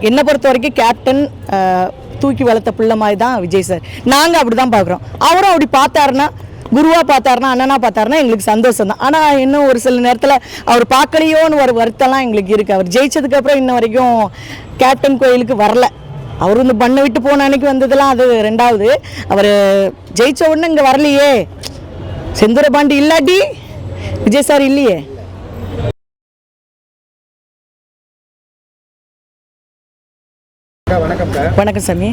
என்னை பொறுத்த வரைக்கும் கேப்டன் தூக்கி வளர்த்த பிள்ளை மாதிரி தான் விஜய் சார். நாங்கள் அப்படி தான் பார்க்குறோம். அவரும் அப்படி பார்த்தாருன்னா, குருவாக பார்த்தாருனா, அண்ணனாக பார்த்தாருனா எங்களுக்கு சந்தோஷம் தான். ஆனால் இன்னும் ஒரு சில நேரத்தில் அவர் பார்க்கலையோன்னு ஒரு வருத்தம்லாம் எங்களுக்கு இருக்குது. அவர் ஜெயிச்சதுக்கப்புறம் இன்ன வரைக்கும் கேப்டன் கோயிலுக்கு வரல. அவர் இந்த பண்ணை விட்டு போன அன்னைக்கு வந்ததெல்லாம் அது ரெண்டாவது. அவர் ஜெயிச்ச உடனே இங்கே வரலையே. செந்தூர பாண்டி இல்லாட்டி விஜய் சார் இல்லையே. வணக்கம் சாமி.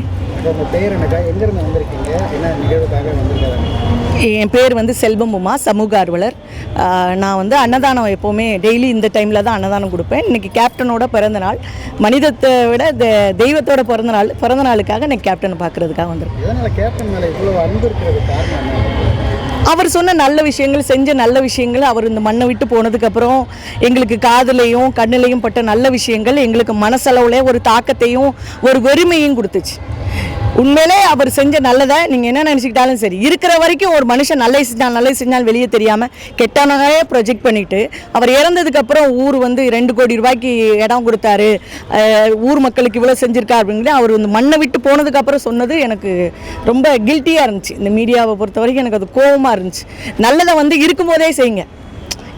என் பேர் செல்வம் உமா, சமூக ஆர்வலர். நான் அன்னதானம் எப்போவுமே டெய்லி இந்த டைமில் தான் அன்னதானம் கொடுப்பேன். இன்றைக்கி கேப்டனோட பிறந்தநாள், மனிதத்தை விட தெய்வத்தோட பிறந்த நாளுக்காக இன்றைக்கி கேப்டனை பார்க்குறதுக்காக வந்திருக்கேன். அவர் சொன்ன நல்ல விஷயங்கள், செஞ்ச நல்ல விஷயங்கள், அவர் இந்த மண்ணை விட்டு போனதுக்கப்புறம் எங்களுக்கு காதுலையும் கண்ணிலையும் பட்ட நல்ல விஷயங்கள் எங்களுக்கு மனசளவுல ஒரு தாக்கத்தையும் ஒரு வெறுமையும் கொடுத்துச்சு. உண்மையிலே அவர் செஞ்ச நல்லதை நீங்கள் என்ன நினச்சிக்கிட்டாலும் சரி, இருக்கிற வரைக்கும் ஒரு மனுஷன் நல்லது செஞ்சாலும் வெளியே தெரியாமல் கெட்டவனாவே ப்ரொஜெக்ட் பண்ணிவிட்டு, அவர் இறந்ததுக்கப்புறம் ஊர் 2 கோடி ரூபாய்க்கு இடம் கொடுத்தாரு, ஊர் மக்களுக்கு இவ்வளோ செஞ்சுருக்கா அப்படிங்கிற அவர் மண்ணை விட்டு போனதுக்கப்புறம் சொன்னது எனக்கு ரொம்ப கில்ட்டியாக இருந்துச்சு. இந்த மீடியாவை பொறுத்த வரைக்கும் எனக்கு அது கோபமாக இருந்துச்சு. நல்லதை இருக்கும்போதே செய்யுங்க,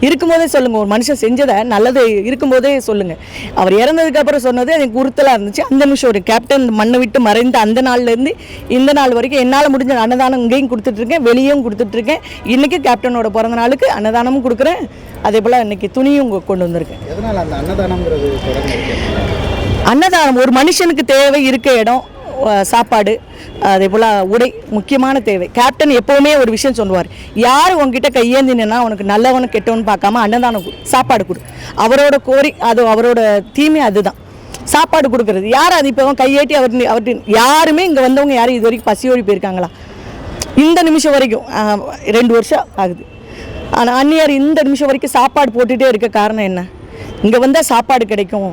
இருக்கும்போதே சொல்லுங்கள். ஒரு மனுஷன் செஞ்சதை நல்லது இருக்கும்போதே சொல்லுங்கள். அவர் இறந்ததுக்கப்புறம் சொன்னது எனக்கு உறுத்தலாக இருந்துச்சு. அந்த நிமிஷம் ஒரு கேப்டன் மண்ணை விட்டு மறைந்த அந்த நாள்லேருந்து இந்த நாள் வரைக்கும் என்னால் முடிஞ்ச அன்னதானம் இங்கேயும் கொடுத்துட்ருக்கேன், வெளியும் கொடுத்துட்ருக்கேன். இன்றைக்கி கேப்டனோட பிறந்த நாளுக்கு அன்னதானமும் கொடுக்குறேன். அதே போல் இன்றைக்கி துணியும் கொண்டு வந்திருக்கேன். அன்னதானம் ஒரு மனுஷனுக்கு தேவை, இருக்க இடம், சாப்பாடு, அதே போல் உடை முக்கியமான தேவை. கேப்டன் எப்போவுமே ஒரு விஷயம் சொல்லுவார், யார் உங்ககிட்ட கையேந்தினா உனக்கு நல்லவனு கெட்டவனு பார்க்காம அன்னதானம் சாப்பாடு கொடு. அவரோட அது அவரோட தீமை அதுதான், சாப்பாடு கொடுக்கறது. யார் அது இப்போ கையேட்டி அவர்கிட்ட யாருமே இங்கே வந்தவங்க யாரும் இது வரைக்கும் பசியோடி போயிருக்காங்களா? இந்த நிமிஷம் வரைக்கும் 2 வருஷம் ஆகுது. ஆனால் அந்நியார் இந்த நிமிஷம் வரைக்கும் சாப்பாடு போட்டுகிட்டே இருக்க காரணம் என்ன? இங்கே வந்தால் சாப்பாடு கிடைக்கும்,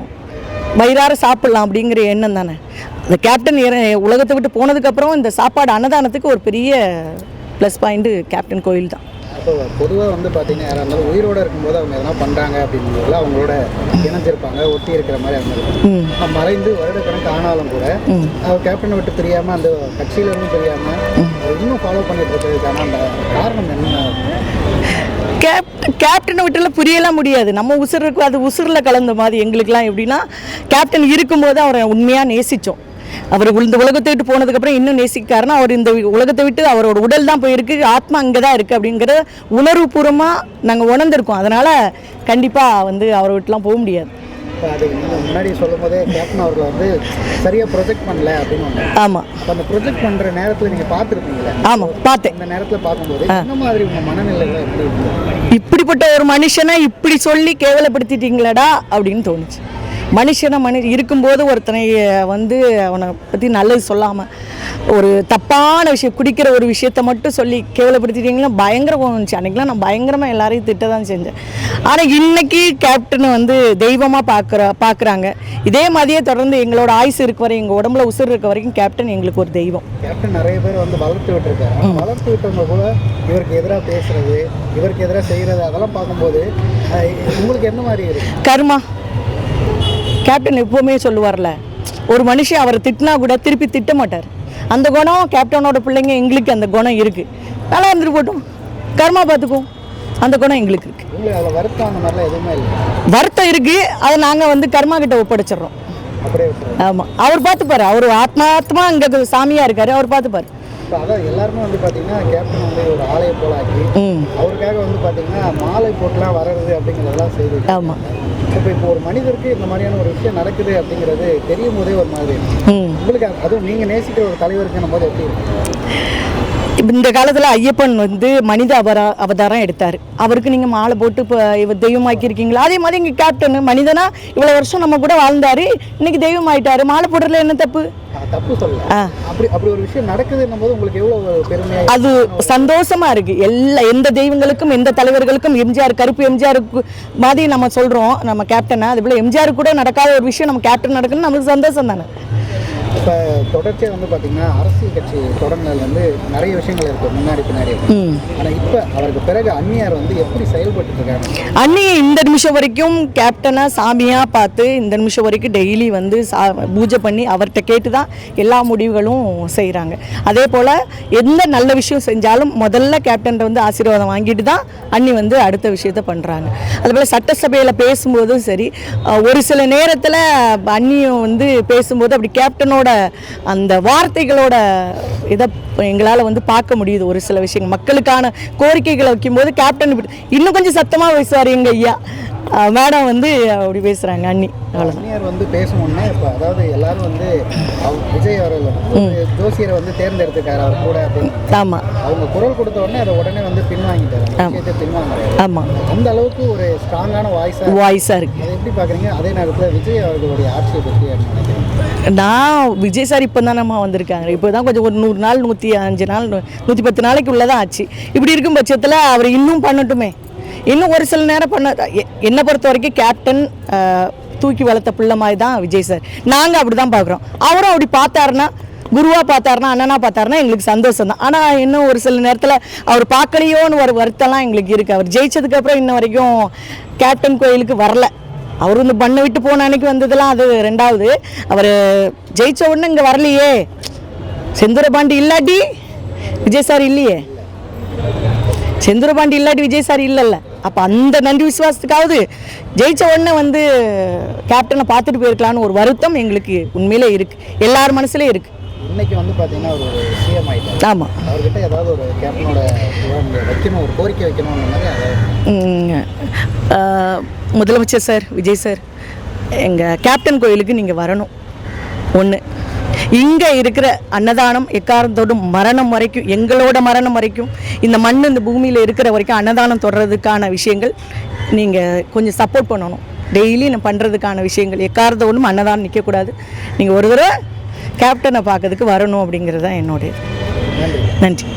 வயிறார சாப்பிட்லாம் அப்படிங்கிற எண்ணம் தானே. இந்த கேப்டன் உலகத்தை விட்டு போனதுக்கப்புறம் இந்த சாப்பாடு அன்னதானத்துக்கு ஒரு பெரிய ப்ளஸ் பாயிண்ட்டு கேப்டன் கோயில் தான். பொதுவாக பார்த்தீங்கன்னா யாராக இருந்தாலும் உயிரோடு இருக்கும்போது அவங்க எதனா பண்ணுறாங்க அப்படிங்கிறதுல அவங்களோட இணைஞ்சிருப்பாங்க, ஒட்டி இருக்கிற மாதிரி அவங்க மறைந்து வருடக்கணக்கு ஆனாலும் கூட அவர் கேப்டனை விட்டு தெரியாமல், அந்த கட்சியிலிருந்து தெரியாமல் இன்னும் ஃபாலோ பண்ணிட்டு இருக்கிறதுக்கான அந்த காரணம் என்ன? கேப்டனை விட்டுலாம் புரியலாம் முடியாது. நம்ம உசுருக்கு அது உசுரில் கலந்த மாதிரி. எங்களுக்கெல்லாம் எப்படின்னா, கேப்டன் இருக்கும்போது அவரை உண்மையாக நேசித்தோம். அவர் இந்த உலகத்தை விட்டு போனதுக்கப்புறம் இன்னும் நேசிக்காருன்னா, அவர் இந்த உலகத்தை விட்டு அவரோட உடல் தான் போயிருக்கு, ஆத்மா அங்கே தான் இருக்குது அப்படிங்கிற உணர்வுபூர்வமாக நாங்கள் உணர்ந்திருக்கோம். அதனால் கண்டிப்பாக அவரை விட்டுலாம் போக முடியாது. அது முன்னாடி சொல்லும் போதே கேப்டன் அவர்களை சரியாக ப்ரொஜெக்ட் பண்ணல அப்படின்னு. ஆமாம், அந்த ப்ரொஜெக்ட் பண்ணுற நேரத்தில் நீங்கள் பார்த்துருப்பீங்களா? ஆமாம், பார்த்தேன். இந்த நேரத்தில் பார்க்கும்போது இந்த மாதிரி உங்கள் மனநிலையில் எப்படி இருக்குது? இப்படிப்பட்ட ஒரு மனுஷனை இப்படி சொல்லி கேவலப்படுத்திட்டீங்களடா அப்படின்னு தோணுச்சு. மனுஷனை இருக்கும்போது ஒருத்தனை அவனை பற்றி நல்லது சொல்லாமல் ஒரு தப்பான விஷயம், குடிக்கிற ஒரு விஷயத்த மட்டும் சொல்லி கேவலப்படுத்திட்டீங்கன்னா பயங்கர தோணுச்சு. அன்றைக்கெலாம் நான் பயங்கரமாக எல்லாரையும் திட்ட தான் செஞ்சேன். ஆனால் இன்றைக்கி கேப்டனை தெய்வமாக பார்க்குறாங்க. இதே மாதிரியே தொடர்ந்து எங்களோட ஆயுசு இருக்க வரை, எங்கள் உடம்புல உசுர் இருக்க வரைக்கும் கேப்டன் எங்களுக்கு ஒரு தெய்வம். கேப்டன் நிறைய பேர் வளர்த்து விட்டுருக்காரு. வளர்த்து விட்டவங்க கூட இவருக்கு எதிராக பேசுறது, இவருக்கு எதிராக செய்கிறது, அதெல்லாம் பார்க்கும்போது உங்களுக்கு என்ன மாதிரி இருக்கு? கர்மா. கேப்டன் எப்போவுமே சொல்லுவார்ல, ஒரு மனுஷன் அவரை திட்டினா கூட திருப்பி திட்ட மாட்டார். அந்த குணம் கேப்டனோட பிள்ளைங்க எங்களுக்கு அந்த குணம் இருக்குது. நல்லா இருந்துட்டு போட்டோம், கர்மா பார்த்துக்குவோம். அந்த குணம் எங்களுக்கு இருக்குது. வருத்தம் இருக்குது, அதை நாங்கள் கர்மா கிட்ட ஒப்படைச்சிட்றோம். ஆமாம், அவர் பார்த்துப்பாரு. அவர் ஆத்மாத்மா இங்கே சாமியாக இருக்கார், அவர் பார்த்துப்பாரு. அதான் எல்லாருமே பார்த்தீங்கன்னா கேப்டன் ஒரு ஆலயம் போல ஆக்கி அவருக்காக பார்த்தீங்கன்னா மாலை போட்டுலாம் வர்றது அப்படிங்கிறதெல்லாம் செய்து. ஆமாம், இப்போ ஒரு மனிதருக்கு இந்த மாதிரியான ஒரு விஷயம் நடக்குது அப்படிங்கிறது தெரியும் போதே ஒரு மாதிரி உங்களுக்கு, அதுவும் நீங்கள் நேசிக்கிற ஒரு தலைவருக்கு போது எப்படி இருக்கு? இந்த காலத்தில் ஐயப்பன் மனித அவதாரம் எடுத்தார். அவருக்கு நீங்கள் மாலை போட்டு இப்போ இவர் தெய்வமாக்கியிருக்கீங்களா? அதே மாதிரி இங்கே கேப்டன் மனிதனா இவ்வளோ வருஷம் நம்ம கூட வாழ்ந்தார், இன்னைக்கு தெய்வம் ஆயிட்டாரு. மாலை போடுறதுல என்ன தப்பு? தப்பு சொல்ல. அப்படி ஒரு விஷயம் நடக்குதுன்னும் போது உங்களுக்கு எவ்வளோ பெருமையாக, அது சந்தோஷமா இருக்கு. எந்த தெய்வங்களுக்கும் எந்த தலைவர்களுக்கும் எம்ஜிஆர், கருப்பு எம்ஜிஆருக்கு மாதிரி நம்ம சொல்கிறோம் நம்ம கேப்டனை, அதுபோல் எம்ஜிஆர் கூட நடக்காத ஒரு விஷயம் நம்ம கேப்டன் நடக்குன்னு நமக்கு சந்தோஷம் தானே. இப்போ தொடர்ச்சியாக வந்து பார்த்தீங்கன்னா அரசியல் கட்சி தொடங்கினதுலேருந்து நிறைய விஷயங்கள் இருக்குது முன்னாடி பின்னாடி. ஆனால் இப்போ அவருக்கு பிறகு அந்நியார் வந்து எப்படி செயல்பட்டு இருக்காங்க? அண்ணியை இந்த நிமிஷம் வரைக்கும் கேப்டனாக சாமியாக பார்த்து இந்த நிமிஷம் வரைக்கும் டெய்லி வந்து பூஜை பண்ணி அவர்கிட்ட கேட்டு தான் எல்லா முடிவுகளும் செய்கிறாங்க. அதே போல் எந்த நல்ல விஷயம் செஞ்சாலும் முதல்ல கேப்டன் வந்து ஆசீர்வாதம் வாங்கிட்டு தான் அண்ணி வந்து அடுத்த விஷயத்த பண்ணுறாங்க. அதுபோல் சட்டசபையில் பேசும்போதும் சரி, ஒரு சில நேரத்தில் அண்ணியும் வந்து பேசும்போது அப்படி கேப்டனோட அந்த வார்த்தைகளோட இதை எங்களால் வந்து பார்க்க முடியுது. ஒரு சில விஷயங்கள் மக்களுக்கான கோரிக்கைகளை வைக்கும்போது கேப்டன் இன்னும் கொஞ்சம் சத்தமாக பேசுவார் எங்கள் ஐயா. மேடம் வந்து அப்படி பேசுகிறாங்க அண்ணி. அந்நியார் வந்து பேசணும்னா இப்போ அதாவது எல்லாரும் வந்து விஜய் அவர்கள் ஜோசியரை வந்து தேர்ந்தெடுத்துக்காரு அவர் கூட அப்படின்னு. ஆமாம், அவங்க குரல் கொடுத்த உடனே அதை உடனே வந்து பின்வாங்கிட்டாரு, பின்வாங்க. ஆமாம், அந்த அளவுக்கு ஒரு ஸ்ட்ராங்கான வாய்ஸாக இருக்குது. அதை எப்படி பார்க்குறீங்க? அதே நேரத்தில் விஜய் அவர்களுடைய ஆட்சியை பற்றி நினைக்கிறேன். நான் விஜய் சார் இப்போ தான் நம்ம வந்திருக்காங்க. இப்போ தான் கொஞ்சம் ஒரு 100 நாள் 105 நாள் 110 நாளைக்கு உள்ளதான் ஆச்சு. இப்படி இருக்கும் பட்சத்தில் அவர் இன்னும் பண்ணட்டுமே. இன்னும் ஒரு சில நேரம் என்னை பொறுத்த வரைக்கும் கேப்டன் தூக்கி வளர்த்த பிள்ளை மாதிரி தான் விஜய் சார். நாங்கள் அப்படி தான் பார்க்குறோம். அவரும் அப்படி பார்த்தாருன்னா, குருவாக பார்த்தாருன்னா, அண்ணனாக பார்த்தாருன்னா எங்களுக்கு சந்தோஷம் தான். ஆனால் இன்னும் ஒரு சில நேரத்தில் அவர் பார்க்கலையோன்னு ஒரு வருத்தம்லாம் எங்களுக்கு இருக்குது. அவர் ஜெயிச்சதுக்கப்புறம் இன்ன வரைக்கும் கேப்டன் கோயிலுக்கு வரல. அவர் வந்து பண்ணை விட்டு போன அன்னைக்கு வந்ததெல்லாம் அது ரெண்டாவது. அவர் ஜெயிச்ச உடனே இங்கே வரலையே. செந்தூரபாண்டி இல்லாட்டி விஜய் சார் இல்லையே. செந்தூரபாண்டி இல்லாட்டி விஜய் சார் இல்லைல்ல. அப்போ அந்த நன்றி விசுவாசத்துக்காவது ஜெயிச்ச உடனே வந்து கேப்டனை பார்த்துட்டு போயிருக்கலான்னு ஒரு வருத்தம் எங்களுக்கு உண்மையிலே இருக்குது, எல்லார் மனசுலேயும் இருக்குது. இன்னைக்கு வந்து பார்த்தீங்கன்னா ஒரு சிஎம் ஆகிட்டார். ஆமாம், அவர்கிட்ட ஏதாவது ஒரு கேப்டனோட வைக்கணும், ஒரு கோரிக்கை வைக்கணும்னு மாதிரி முதலமைச்சர் சார், விஜய் சார், எங்கள் கேப்டன் கோயிலுக்கு நீங்கள் வரணும். ஒன்று, இங்கே இருக்கிற அன்னதானம் எக்காரணத்தோடும் மரணம் வரைக்கும், எங்களோட மரணம் வரைக்கும், இந்த மண் இந்த பூமியில் இருக்கிற வரைக்கும் அன்னதானம் தொடர்றதுக்கான விஷயங்கள் நீங்கள் கொஞ்சம் சப்போர்ட் பண்ணணும். டெய்லி நான் பண்ணுறதுக்கான விஷயங்கள் எக்காரணத்தோடும் அன்னதானம் நிற்கக்கூடாது. நீங்கள் ஒரு தடவை கேப்டனை பார்க்கறதுக்கு வரணும் அப்படிங்கிறது தான் என்னுடைய. நன்றி.